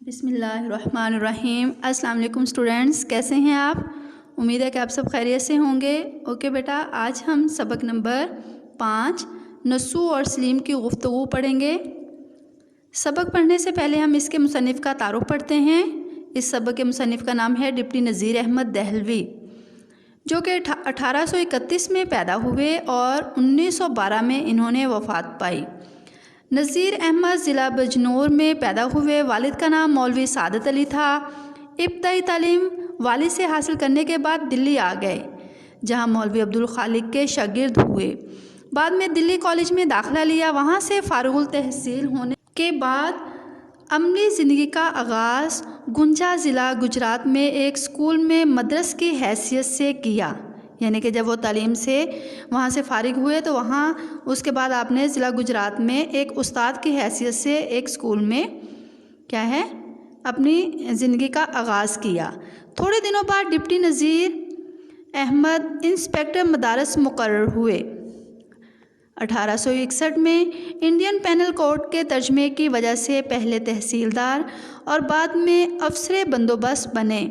بسم اللہ الرحمن الرحیم۔ السلام علیکم اسٹوڈنٹس، کیسے ہیں آپ؟ امید ہے کہ آپ سب خیریت سے ہوں گے۔ اوکے بیٹا، آج ہم سبق نمبر 5 نسو اور سلیم کی گفتگو پڑھیں گے۔ سبق پڑھنے سے پہلے ہم اس کے مصنف کا تعارف پڑھتے ہیں۔ اس سبق کے مصنف کا نام ہے ڈپٹی نذیر احمد دہلوی، جو کہ 1831 میں پیدا ہوئے اور 1912 میں انہوں نے وفات پائی۔ نذیر احمد ضلع بجنور میں پیدا ہوئے۔ والد کا نام مولوی سعادت علی تھا۔ ابتدائی تعلیم والد سے حاصل کرنے کے بعد دلی آ گئے، جہاں مولوی عبدالخالق کے شاگرد ہوئے۔ بعد میں دلی کالج میں داخلہ لیا۔ وہاں سے فارغ التحصیل ہونے کے بعد عملی زندگی کا آغاز گنجا ضلع گجرات میں ایک اسکول میں مدرس کی حیثیت سے کیا، یعنی کہ جب وہ تعلیم سے وہاں سے فارغ ہوئے تو وہاں اس کے بعد آپ نے ضلع گجرات میں ایک استاد کی حیثیت سے ایک اسکول میں کیا ہے اپن61 زندگی کا آغاز کیا۔ تھوڑے دنوں بعد ڈپٹی نذیر احمد انسپیکٹر مدارس مقرر ہوئے۔ 1861 میں انڈین پینل کوڈ کے ترجمے کی وجہ سے پہلے تحصیلدار اور بعد میں افسر بندوبست بنے۔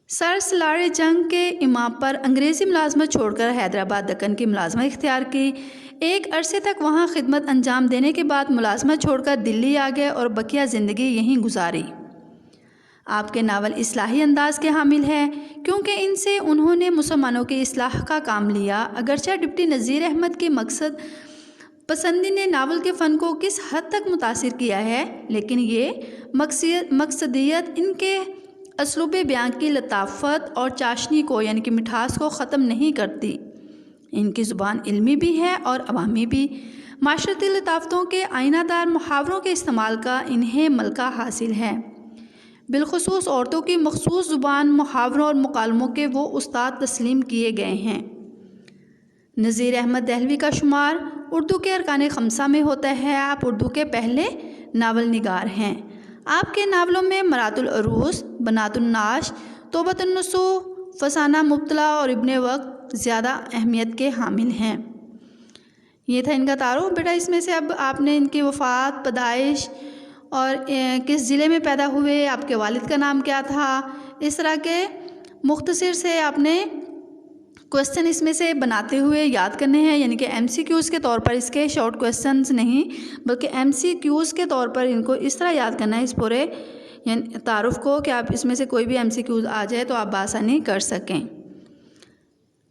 سر سالار جنگ کے امام پر انگریزی ملازمت چھوڑ کر حیدرآباد دکن کی ملازمت اختیار کی۔ ایک عرصے تک وہاں خدمت انجام دینے کے بعد ملازمت چھوڑ کر دلی آ گئے اور بقیہ زندگی یہیں گزاری۔ آپ کے ناول اصلاحی انداز کے حامل ہیں، کیونکہ ان سے انہوں نے مسلمانوں کی اصلاح کا کام لیا۔ اگرچہ ڈپٹی نذیر احمد کی مقصد پسندی نے ناول کے فن کو کس حد تک متاثر کیا ہے، لیکن یہ مقصدیت ان کے اسلوب بیان کی لطافت اور چاشنی کو یعنی کہ مٹھاس کو ختم نہیں کرتی۔ ان کی زبان علمی بھی ہے اور عوامی بھی۔ معاشرتی لطافتوں کے آئینہ دار محاوروں کے استعمال کا انہیں ملکہ حاصل ہے۔ بالخصوص عورتوں کی مخصوص زبان، محاوروں اور مکالموں کے وہ استاد تسلیم کیے گئے ہیں۔ نذیر احمد دہلوی کا شمار اردو کے ارکان خمسہ میں ہوتا ہے۔ آپ اردو کے پہلے ناول نگار ہیں۔ آپ کے ناولوں میں مرات العروس، بنات النعش، توبۃ النصوح، فسانہ مبتلا اور ابن وقت زیادہ اہمیت کے حامل ہیں۔ یہ تھا ان کا تعارف۔ بیٹا اس میں سے اب آپ نے ان کی وفات، پیدائش اور کس ضلع میں پیدا ہوئے، آپ کے والد کا نام کیا تھا، اس طرح کے مختصر سے آپ نے کویسچن اس میں سے بناتے ہوئے یاد کرنے ہیں، یعنی کہ ایم سی کیوز کے طور پر، اس کے شارٹ کویسچنز نہیں بلکہ ایم سی کیوز کے طور پر ان کو اس طرح یاد کرنا ہے اس پورے یعنی تعارف کو، کہ آپ اس میں سے کوئی بھی ایم سی کیوز آ جائے تو آپ بآسانی کر سکیں۔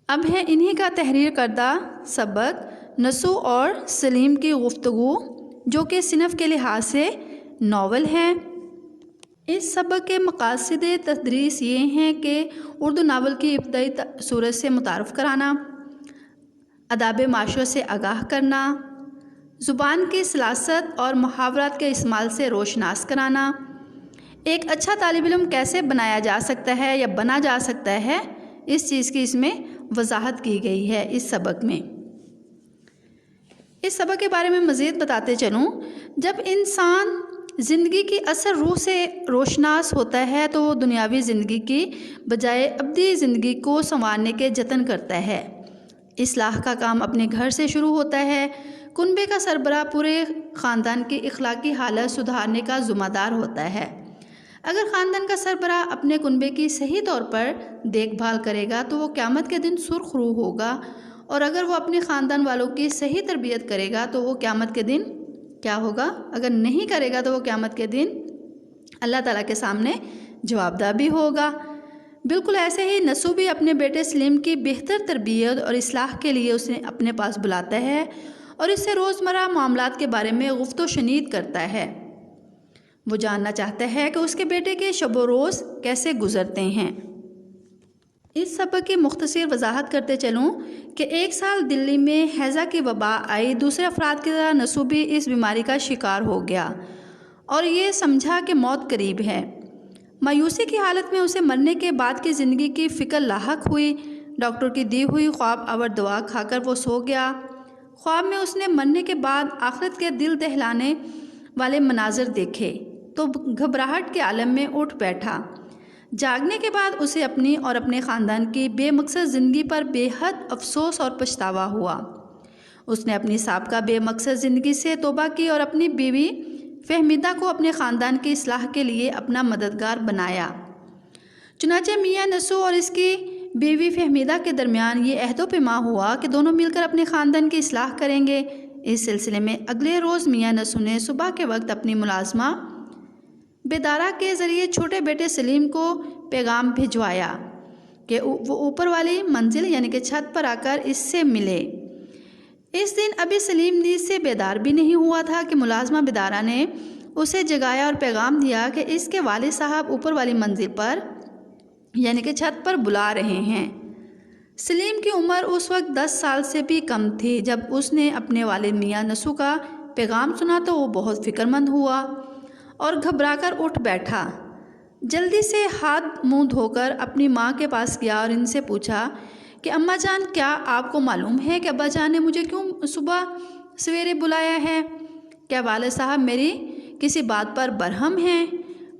اب ہے انہی کا تحریر کردہ سبق نسو اور سلیم کی گفتگو، جو کہ صنف کے لحاظ سے ناول ہے۔ اس سبق کے مقاصد تدریس یہ ہیں کہ اردو ناول کی ابتدائی صورت سے متعارف کرانا، آداب معاشرت سے آگاہ کرنا، زبان کی سلاست اور محاورات کے استعمال سے روشناس کرانا، ایک اچھا طالب علم کیسے بنایا جا سکتا ہے یا بنا جا سکتا ہے، اس چیز کی اس میں وضاحت کی گئی ہے اس سبق میں۔ اس سبق کے بارے میں مزید بتاتے چلوں، جب انسان زندگی کی اثر روح سے روشناس ہوتا ہے تو وہ دنیاوی زندگی کی بجائے ابدی زندگی کو سنوارنے کے جتن کرتا ہے۔ اصلاح کا کام اپنے گھر سے شروع ہوتا ہے۔ کنبے کا سربراہ پورے خاندان کی اخلاقی حالت سدھارنے کا ذمہ دار ہوتا ہے۔ اگر خاندان کا سربراہ اپنے کنبے کی صحیح طور پر دیکھ بھال کرے گا تو وہ قیامت کے دن سرخ روح ہوگا، اور اگر وہ اپنے خاندان والوں کی صحیح تربیت کرے گا تو وہ قیامت کے دن کیا ہوگا؟ اگر نہیں کرے گا تو وہ قیامت کے دن اللہ تعالیٰ کے سامنے جواب دہ بھی ہوگا۔ بالکل ایسے ہی نسو بھی اپنے بیٹے سلیم کی بہتر تربیت اور اصلاح کے لیے اسے اپنے پاس بلاتا ہے اور اس سے روزمرہ معاملات کے بارے میں گفت و شنید کرتا ہے۔ وہ جاننا چاہتا ہے کہ اس کے بیٹے کے شب و روز کیسے گزرتے ہیں۔ اس سبق کی مختصر وضاحت کرتے چلوں کہ ایک سال دلی میں ہیضہ کی وبا آئی۔ دوسرے افراد کی طرح نسو بھی اس بیماری کا شکار ہو گیا اور یہ سمجھا کہ موت قریب ہے۔ مایوسی کی حالت میں اسے مرنے کے بعد کی زندگی کی فکر لاحق ہوئی۔ ڈاکٹر کی دی ہوئی خواب آور دوا کھا کر وہ سو گیا۔ خواب میں اس نے مرنے کے بعد آخرت کے دل دہلانے والے مناظر دیکھے تو گھبراہٹ کے عالم میں اٹھ بیٹھا۔ جاگنے کے بعد اسے اپنی اور اپنے خاندان کی بے مقصد زندگی پر بے حد افسوس اور پچھتاوا ہوا۔ اس نے اپنی سابقہ بے مقصد زندگی سے توبہ کی اور اپنی بیوی فہمیدہ کو اپنے خاندان کی اصلاح کے لیے اپنا مددگار بنایا۔ چنانچہ میاں نسو اور اس کی بیوی فہمیدہ کے درمیان یہ عہد و پیمان ہوا کہ دونوں مل کر اپنے خاندان کی اصلاح کریں گے۔ اس سلسلے میں اگلے روز میاں نسو نے صبح کے وقت اپنی ملازمہ بیدارہ کے ذریعے چھوٹے بیٹے سلیم کو پیغام بھجوایا کہ وہ اوپر والی منزل یعنی کہ چھت پر آ کر اس سے ملے۔ اس دن ابھی سلیم نیند سے بیدار بھی نہیں ہوا تھا کہ ملازمہ بیدارہ نے اسے جگایا اور پیغام دیا کہ اس کے والد صاحب اوپر والی منزل پر یعنی کہ چھت پر بلا رہے ہیں۔ سلیم کی عمر اس وقت 10 سال سے بھی کم تھی۔ جب اس نے اپنے والد میاں نسو کا پیغام سنا تو وہ بہت فکر مند ہوا اور گھبرا کر اٹھ بیٹھا۔ جلدی سے ہاتھ منہ دھو کر اپنی ماں کے پاس گیا اور ان سے پوچھا کہ اماں جان، کیا آپ کو معلوم ہے کہ ابا جان نے مجھے کیوں صبح سویرے بلایا ہے؟ کیا والد صاحب میری کسی بات پر برہم ہیں؟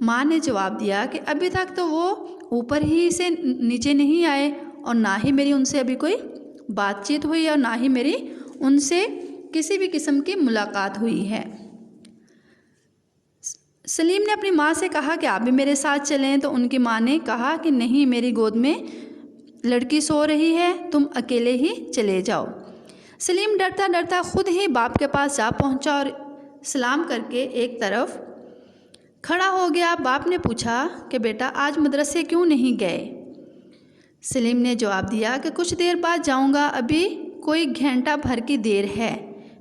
ماں نے جواب دیا کہ ابھی تک تو وہ اوپر ہی سے نیچے نہیں آئے اور نہ ہی میری ان سے ابھی کوئی بات چیت ہوئی اور نہ ہی میری ان سے کسی بھی قسم کی ملاقات ہوئی ہے۔ سلیم نے اپنی ماں سے کہا کہ آپ بھی میرے ساتھ چلیں، تو ان کی ماں نے کہا کہ نہیں، میری گود میں لڑکی سو رہی ہے، تم اکیلے ہی چلے جاؤ۔ سلیم ڈرتا ڈرتا خود ہی باپ کے پاس جا پہنچا اور سلام کر کے ایک طرف کھڑا ہو گیا۔ باپ نے پوچھا کہ بیٹا آج مدرسے کیوں نہیں گئے؟ سلیم نے جواب دیا کہ کچھ دیر بعد جاؤں گا، ابھی کوئی گھنٹہ بھر کی دیر ہے۔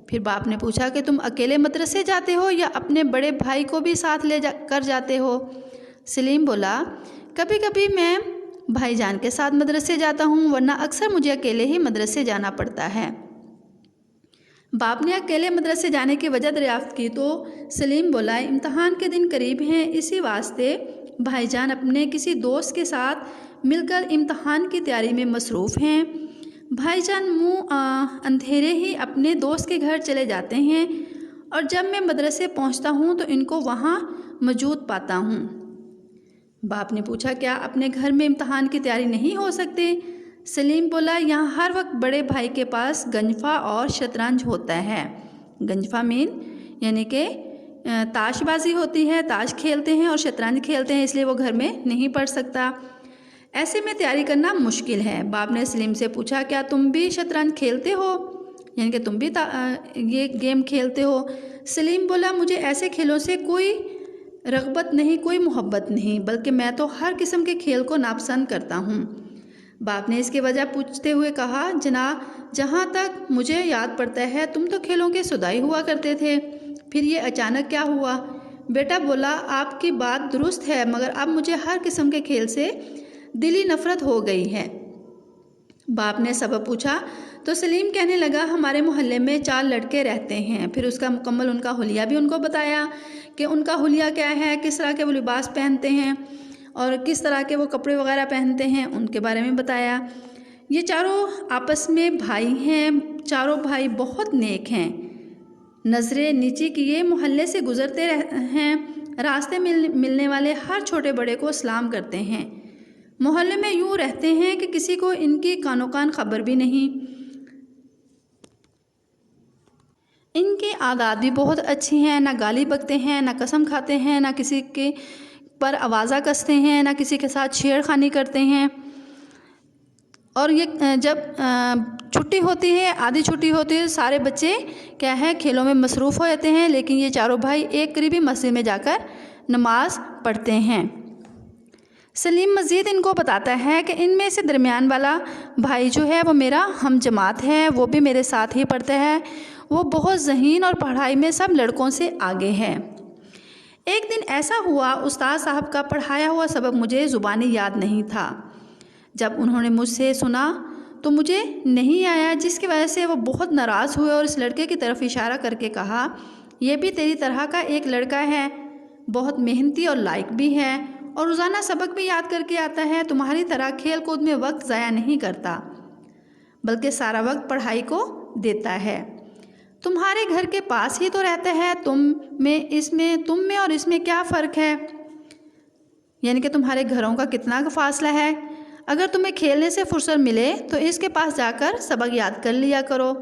پھر باپ نے پوچھا کہ تم اکیلے مدرسے جاتے ہو یا اپنے بڑے بھائی کو بھی ساتھ لے کر جاتے ہو؟ سلیم بولا کبھی کبھی میں بھائی جان کے ساتھ مدرسے جاتا ہوں، ورنہ اکثر مجھے اکیلے ہی مدرسے جانا پڑتا ہے۔ باپ نے اکیلے مدرسے جانے کی وجہ دریافت کی تو سلیم بولا امتحان کے دن قریب ہیں، اسی واسطے بھائی جان اپنے کسی دوست کے ساتھ مل کر امتحان کی تیاری میں مصروف ہیں۔ بھائی جان اندھیرے ہی اپنے دوست کے گھر چلے جاتے ہیں اور جب میں مدرسے پہنچتا ہوں تو ان کو وہاں موجود پاتا ہوں۔ باپ نے پوچھا کیا اپنے گھر میں امتحان کی تیاری نہیں ہو سکتے؟ سلیم بولا یہاں ہر وقت بڑے بھائی کے پاس گنجفہ اور شطرنج ہوتا ہے۔ گنجفہ یعنی کہ تاش بازی ہوتی ہے، تاش کھیلتے ہیں اور شطرنج کھیلتے ہیں، اس لیے وہ گھر میں نہیں پڑھ سکتا۔ ایسے میں تیاری کرنا مشکل ہے۔ باپ نے سلیم سے پوچھا کیا تم بھی شطرنج کھیلتے ہو، یعنی کہ تم بھی یہ گیم کھیلتے ہو؟ سلیم بولا مجھے ایسے کھیلوں سے کوئی رغبت نہیں، کوئی محبت نہیں، بلکہ میں تو ہر قسم کے کھیل کو ناپسند کرتا ہوں۔ باپ نے اس کی وجہ پوچھتے ہوئے کہا جناب جہاں تک مجھے یاد پڑتا ہے تم تو کھیلوں کے سدائی ہوا کرتے تھے، پھر یہ اچانک کیا ہوا؟ بیٹا بولا آپ کی بات درست ہے، مگر اب مجھے ہر قسم کے کھیل سے دلی نفرت ہو گئی ہے۔ باپ نے سبب پوچھا تو سلیم کہنے لگا ہمارے محلے میں 4 لڑکے رہتے ہیں۔ پھر اس کا مکمل ان کا حلیہ بھی ان کو بتایا کہ ان کا حلیہ کیا ہے، کس طرح کے وہ لباس پہنتے ہیں اور کس طرح کے وہ کپڑے وغیرہ پہنتے ہیں، ان کے بارے میں بتایا۔ یہ چاروں آپس میں بھائی ہیں، چاروں بھائی بہت نیک ہیں، نظریں نیچی کیے محلے سے گزرتے ہیں، راستے ملنے والے ہر چھوٹے بڑے کو سلام کرتے ہیں، محلے میں یوں رہتے ہیں کہ کسی کو ان کی کانو کان خبر بھی نہیں۔ ان کی عادات بھی بہت اچھی ہیں، نہ گالی بکتے ہیں، نہ قسم کھاتے ہیں، نہ کسی کے پر آوازہ کستے ہیں، نہ کسی کے ساتھ چھیڑ خانی کرتے ہیں۔ اور یہ جب چھٹی ہوتی ہے، آدھی چھٹی ہوتی ہے، سارے بچے کیا ہے کھیلوں میں مصروف ہو جاتے ہیں، لیکن یہ چاروں بھائی ایک قریبی مسجد میں جا کر نماز پڑھتے ہیں۔ سلیم مزید ان کو بتاتا ہے کہ ان میں سے درمیان والا بھائی جو ہے وہ میرا ہم جماعت ہے، وہ بھی میرے ساتھ ہی پڑھتا ہے، وہ بہت ذہین اور پڑھائی میں سب لڑکوں سے آگے ہے۔ ایک دن ایسا ہوا استاد صاحب کا پڑھایا ہوا سبق مجھے زبانی یاد نہیں تھا۔ جب انہوں نے مجھ سے سنا تو مجھے نہیں آیا، جس کی وجہ سے وہ بہت ناراض ہوئے اور اس لڑکے کی طرف اشارہ کر کے کہا یہ بھی تیری طرح کا ایک لڑکا ہے، بہت محنتی اور لائق بھی ہے اور روزانہ سبق بھی یاد کر کے آتا ہے، تمہاری طرح کھیل کود میں وقت ضائع نہیں کرتا بلکہ سارا وقت پڑھائی کو دیتا ہے۔ تمہارے گھر کے پاس ہی تو رہتا ہے، تم میں اور اس میں کیا فرق ہے؟ یعنی کہ تمہارے گھروں کا کتنا فاصلہ ہے؟ اگر تمہیں کھیلنے سے فرصت ملے تو اس کے پاس جا کر سبق یاد کر لیا کرو۔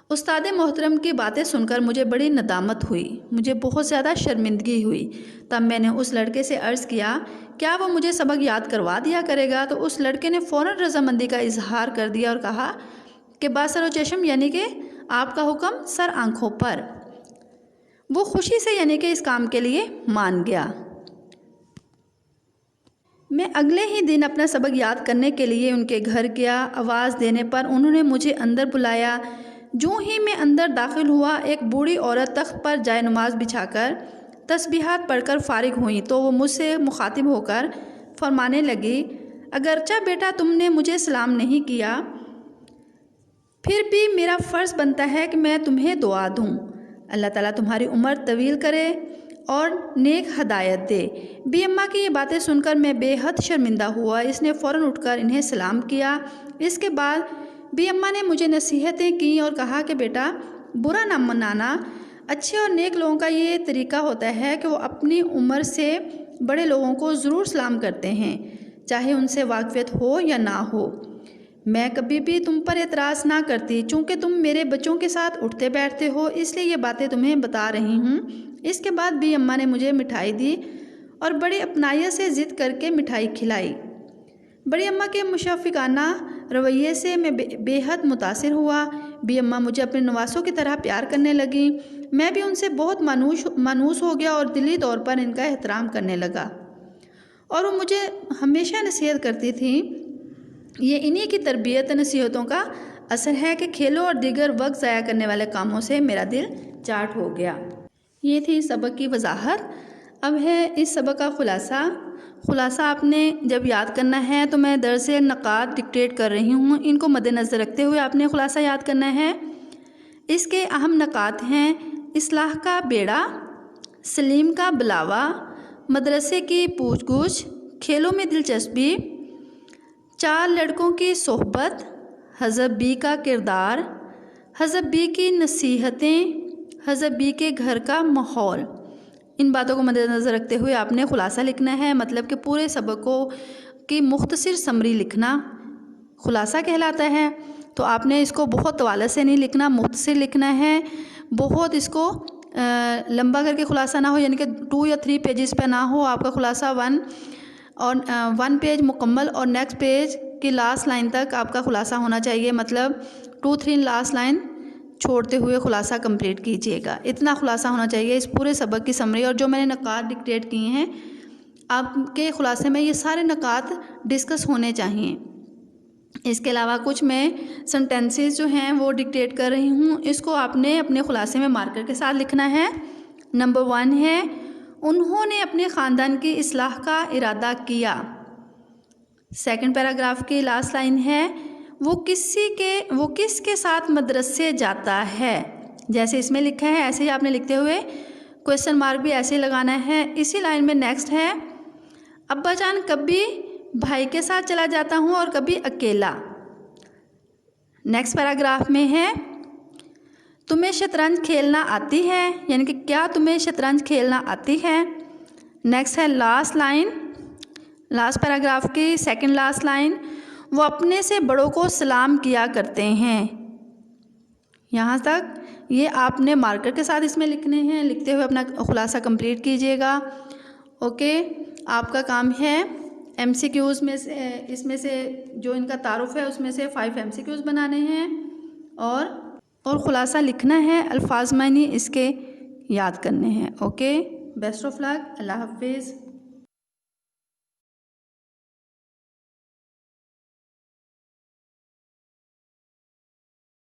استاد محترم کی باتیں سن کر مجھے بڑی ندامت ہوئی، مجھے بہت زیادہ شرمندگی ہوئی۔ تب میں نے اس لڑکے سے عرض کیا کیا وہ مجھے سبق یاد کروا دیا کرے گا؟ تو اس لڑکے نے فوراً رضامندی کا اظہار کر دیا اور کہا کہ باسر و چشم، یعنی کہ آپ کا حکم سر آنکھوں پر۔ وہ خوشی سے یعنی کہ اس کام کے لیے مان گیا۔ میں اگلے ہی دن اپنا سبق یاد کرنے کے لیے ان کے گھر گیا۔ آواز دینے پر انہوں نے مجھے اندر بلایا۔ جو ہی میں اندر داخل ہوا، ایک بوڑھی عورت تخت پر جائے نماز بچھا کر تسبیحات پڑھ کر فارغ ہوئیں تو وہ مجھ سے مخاطب ہو کر فرمانے لگی، اگرچہ بیٹا تم نے مجھے سلام نہیں کیا، پھر بھی میرا فرض بنتا ہے کہ میں تمہیں دعا دوں، اللہ تعالیٰ تمہاری عمر طویل کرے اور نیک ہدایت دے۔ بی اماں کی یہ باتیں سن کر میں بے حد شرمندہ ہوا۔ اس نے فوراً اٹھ کر انہیں سلام کیا۔ اس کے بعد بی اماں نے مجھے نصیحتیں کیں اور کہا کہ بیٹا برا نہ منانا، اچھے اور نیک لوگوں کا یہ طریقہ ہوتا ہے کہ وہ اپنی عمر سے بڑے لوگوں کو ضرور سلام کرتے ہیں، چاہے ان سے واقفیت ہو یا نہ ہو۔ میں کبھی بھی تم پر اعتراض نہ کرتی، چونکہ تم میرے بچوں کے ساتھ اٹھتے بیٹھتے ہو، اس لیے یہ باتیں تمہیں بتا رہی ہوں۔ اس کے بعد بی اماں نے مجھے مٹھائی دی اور بڑی اپنائیت سے ضد کر کے مٹھائی کھلائی۔ بڑی اماں کے مشفقانہ رویے سے میں بے حد متاثر ہوا۔ بی اماں مجھے اپنے نواسوں کی طرح پیار کرنے لگیں۔ میں بھی ان سے بہت مانوس ہو گیا اور دلی طور پر ان کا احترام کرنے لگا، اور وہ مجھے ہمیشہ نصیحت کرتی تھیں۔ یہ انہی کی تربیت نصیحتوں کا اثر ہے کہ کھیلوں اور دیگر وقت ضائع کرنے والے کاموں سے میرا دل چاٹ ہو گیا۔ یہ تھی سبق کی وضاحت۔ اب ہے اس سبق کا خلاصہ آپ نے جب یاد کرنا ہے تو میں درس نکات ڈکٹیٹ کر رہی ہوں، ان کو مد نظر رکھتے ہوئے آپ نے خلاصہ یاد کرنا ہے۔ اس کے اہم نکات ہیں: اصلاح کا بیڑا، سلیم کا بلاوا، مدرسے کی پوچھ گچھ، کھیلوں میں دلچسپی، 4 لڑکوں کی صحبت، حضرت بی کا کردار، حضرت بی کی نصیحتیں، حضرت بی کے گھر کا ماحول۔ ان باتوں کو مد نظر رکھتے ہوئے آپ نے خلاصہ لکھنا ہے، مطلب کہ پورے سبق کی مختصر سمری لکھنا خلاصہ کہلاتا ہے۔ تو آپ نے اس کو بہت طوالت سے نہیں لکھنا، مختصر لکھنا ہے، بہت اس کو لمبا کر کے خلاصہ نہ ہو، یعنی کہ 2 یا 3 پیجز پہ نہ ہو آپ کا خلاصہ، 1 پیج مکمل اور نیکسٹ پیج کی لاسٹ لائن تک آپ کا خلاصہ ہونا چاہیے، مطلب 2-3 لاسٹ لائن چھوڑتے ہوئے خلاصہ کمپلیٹ کیجیے گا۔ اتنا خلاصہ ہونا چاہیے اس پورے سبق کی سمری، اور جو میں نے نکات ڈکٹیٹ کیے ہیں آپ کے خلاصے میں یہ سارے نکات ڈسکس ہونے چاہیے۔ اس کے علاوہ کچھ میں سنٹینسز جو ہیں وہ ڈکٹیٹ کر رہی ہوں، اس کو آپ نے اپنے خلاصے میں مارکر کے ساتھ لکھنا ہے۔ نمبر 1 ہے، انہوں نے اپنے خاندان کی اصلاح کا ارادہ کیا۔ سیکنڈ پیراگراف کی لاسٹ لائن ہے، وہ کس کے ساتھ مدرسے جاتا ہے، جیسے اس میں لکھا ہے ایسے ہی آپ نے لکھتے ہوئے کویسچن مارک بھی ایسے ہی لگانا ہے۔ اسی لائن میں نیکسٹ ہے، ابا جان کبھی بھائی کے ساتھ چلا جاتا ہوں اور کبھی اکیلا۔ نیکسٹ پیراگراف میں ہے، تمہیں شطرنج کھیلنا آتی ہے، یعنی کہ کیا تمہیں شطرنج کھیلنا آتی ہے۔ نیکسٹ ہے لاسٹ لائن، لاسٹ پیراگراف کی سیکنڈ لاسٹ لائن، وہ اپنے سے بڑوں کو سلام کیا کرتے ہیں۔ یہاں تک یہ آپ نے مارکر کے ساتھ اس میں لکھنے ہیں، لکھتے ہوئے اپنا خلاصہ کمپلیٹ کیجیے گا۔ اوکے، آپ کا کام ہے MCQs میں سے، اس میں سے جو ان کا تعارف ہے اس میں سے 5 MCQs بنانے ہیں اور خلاصہ لکھنا ہے، الفاظ معنی اس کے یاد کرنے ہیں۔ اوکے، بیسٹ آف لک، اللہ حافظ۔